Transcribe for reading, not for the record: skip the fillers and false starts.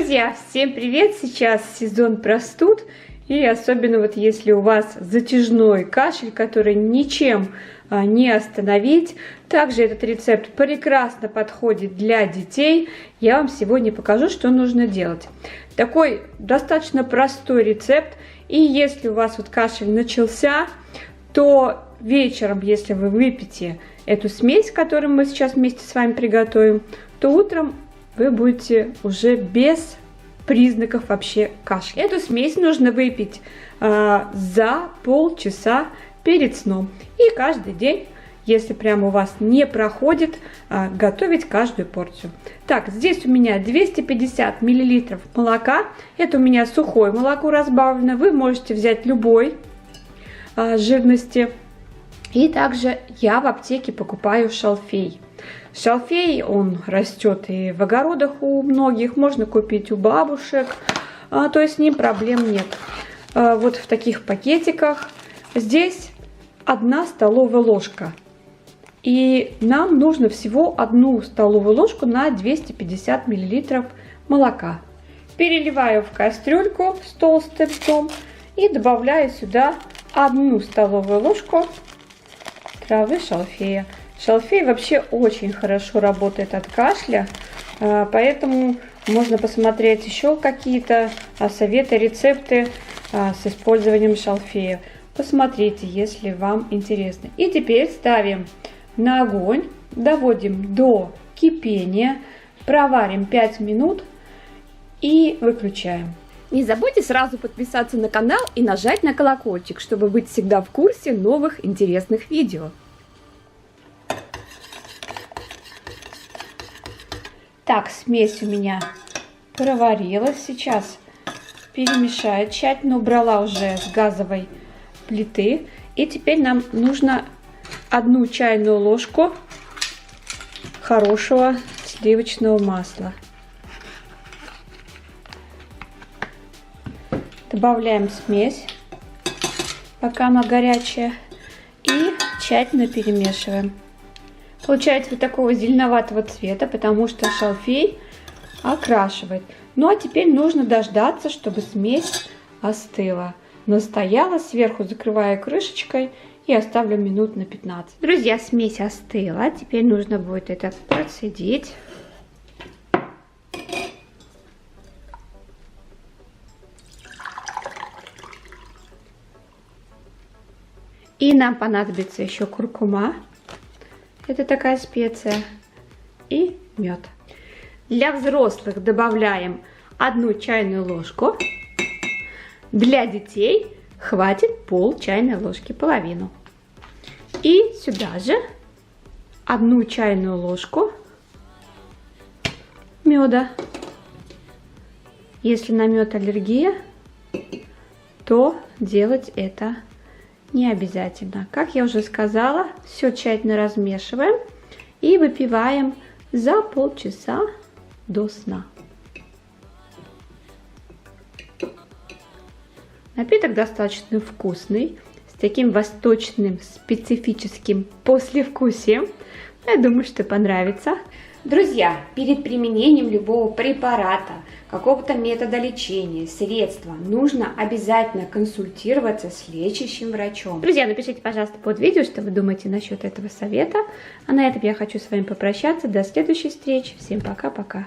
Друзья, всем привет! Сейчас сезон простуд, и особенно вот если у вас затяжной кашель, который ничем не остановить. Также этот рецепт прекрасно подходит для детей. Я вам сегодня покажу, что нужно делать. Такой достаточно простой рецепт, и если у вас вот кашель начался, то вечером, если вы выпьете эту смесь, которую мы сейчас вместе с вами приготовим, то утром вы будете уже без признаков вообще кашля. Эту смесь нужно выпить за полчаса перед сном. И каждый день, если прямо у вас не проходит, готовить каждую порцию. Так, здесь у меня 250 мл молока. Это у меня сухое молоко разбавлено. Вы можете взять любой жирности. И также я в аптеке покупаю шалфей. Шалфей, он растет и в огородах у многих, можно купить у бабушек, то есть с ним проблем нет. Вот в таких пакетиках. Здесь 1 столовая ложка. И нам нужно всего 1 столовую ложку на 250 мл молока. Переливаю в кастрюльку с толстым дном и добавляю сюда 1 столовую ложку травы шалфея. Шалфей вообще очень хорошо работает от кашля, поэтому можно посмотреть еще какие-то советы, рецепты с использованием шалфея. Посмотрите, если вам интересно. И теперь ставим на огонь, доводим до кипения, проварим 5 минут и выключаем. Не забудьте сразу подписаться на канал и нажать на колокольчик, чтобы быть всегда в курсе новых интересных видео. Так, смесь у меня проварилась. Сейчас перемешаю тщательно, убрала уже с газовой плиты. И теперь нам нужно 1 чайную ложку хорошего сливочного масла. Добавляем смесь, пока она горячая, и тщательно перемешиваем. Получается вот такого зеленоватого цвета, потому что шалфей окрашивает. Ну а теперь нужно дождаться, чтобы смесь остыла. Настояла, сверху закрываю крышечкой и оставлю минут на 15. Друзья, смесь остыла. Теперь нужно будет это процедить. И нам понадобится еще куркума. Это такая специя. И мед. Для взрослых добавляем 1 чайную ложку. Для детей хватит пол чайной ложки, половину. И сюда же 1 чайную ложку меда. Если на мед аллергия, то делать это не обязательно. Как я уже сказала, все тщательно размешиваем и выпиваем за полчаса до сна. Напиток достаточно вкусный, с таким восточным специфическим послевкусием. Я думаю, что понравится. Друзья, перед применением любого препарата, какого-то метода лечения, средства, нужно обязательно консультироваться с лечащим врачом. Друзья, напишите, пожалуйста, под видео, что вы думаете насчет этого совета. А на этом я хочу с вами попрощаться. До следующей встречи. Всем пока-пока.